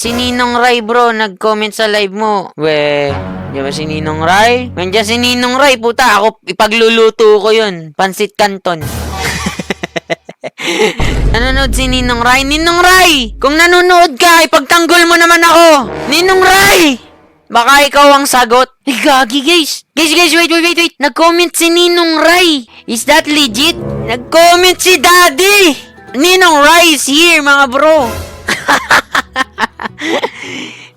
Si Ninong Ray, bro, nag-comment sa live mo. Di ba si Ninong Ray? Nandiyan si Ninong Ray, puta. Ako, ipagluluto ko yun. Pansit Canton. Nanonood si Ninong Ray. Ninong Ray! Kung nanonood ka, ipagtanggol mo naman ako. Ninong Ray! Baka ikaw ang sagot. Ay, gagi, guys. Guys, wait. Nag-comment si Ninong Ray. Is that legit? Nag-comment si Daddy. Ninong Ray is here, mga bro.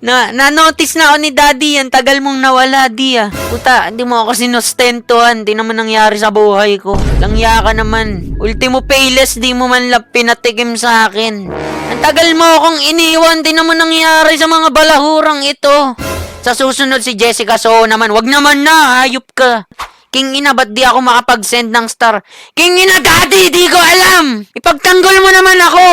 Na-notice na ako ni Daddy. Ang tagal mong nawala, di ah. Puta, hindi mo ako sinustentuhan. Di naman nangyari sa buhay ko. Langya ka naman. Ultimo payless, di mo man lang pinatikim sa akin. Ang tagal mo akong iniwan. Di naman nangyari sa mga balahurang ito. Sa susunod si Jessica So naman. Wag naman na, hayop ka. King ina, ba't di ako makapag-send ng star? King ina, Daddy, di ko alam. Ipagtanggol mo naman ako.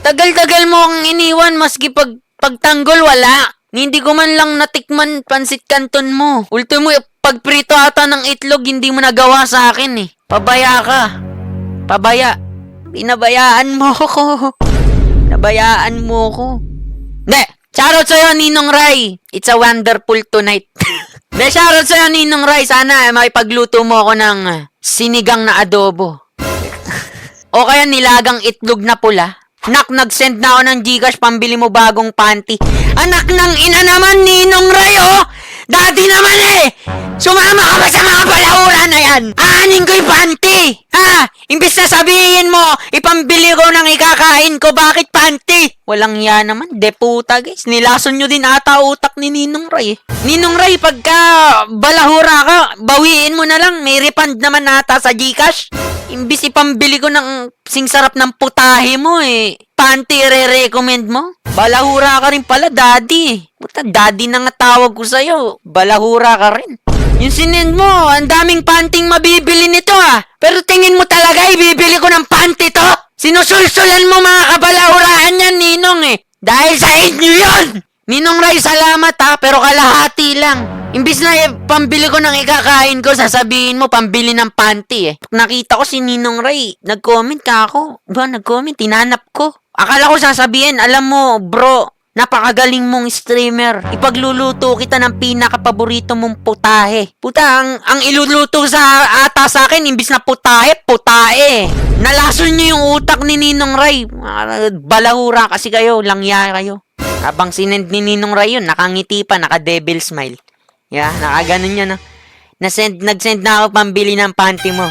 Tagal-tagal mo akong iniwan, maski pagtanggol wala. Hindi ko man lang natikman pansit Canton mo. Ultimo, pagprito ata ng itlog, hindi mo nagawa sa akin eh. Pabaya ka. Pabaya. Pinabayaan mo ko. Pinabayaan mo ko. Hindi. Shoutout sa'yo, Ninong Ray. It's a wonderful tonight. Hindi, shoutout sa'yo, Ninong Ray. Sana makipagluto mo ako ng sinigang na adobo. O kaya nilagang itlog na pula. Nak, nag-send na ako ng Gcash, pambili mo bagong panty. Anak ng ina naman, Ninong Ray, oh! Daddy naman eh! Sumama ka ba sa mga balahura na yan? Aanin ko yung panty! Ha? Imbis na sabihin mo, ipambili ko ng ikakain ko, bakit panty? Walang yan naman, deputa guys. Nilason nyo din ata utak ni Ninong Ray. Ninong Ray, pagka balahura ka, bawiin mo na lang. May refund naman ata sa Gcash. Imbis ipambili ko ng singsarap ng putahe mo eh. Panty re-recommend mo? Balahura ka rin pala, Daddy. Puta, Daddy na nga tawag ko sa'yo. Balahura ka rin. Yung sinend mo, ang daming panting mabibili nito ah. Pero tingin mo talaga ibibili ko ng panty to? Sinusulsulan mo mga kabalahuraan yan, Ninong eh. Dahil sa inyo yun! Ninong Ray, salamat ha, pero kalahati lang. Imbis na pambili ko ng ikakain ko, sasabihin mo pambili ng panty eh. Nakita ko si Ninong Ray, nag-comment ka ako. Ba, nag-comment, tinanap ko. Akala ko sasabihin, alam mo bro, napakagaling mong streamer. Ipagluluto kita ng pinaka-paborito mong putahe. Puta, ang iluluto sa ata sa akin, imbis na putahe, putahe. Nalason nyo yung utak ni Ninong Ray. Balahura kasi kayo, langya kayo. Habang sinend ni Ninong Ray yun, nakangiti pa, naka-devil smile. Yeah, nakaganon niya na. Nag-send na ako pambili ng panty mo.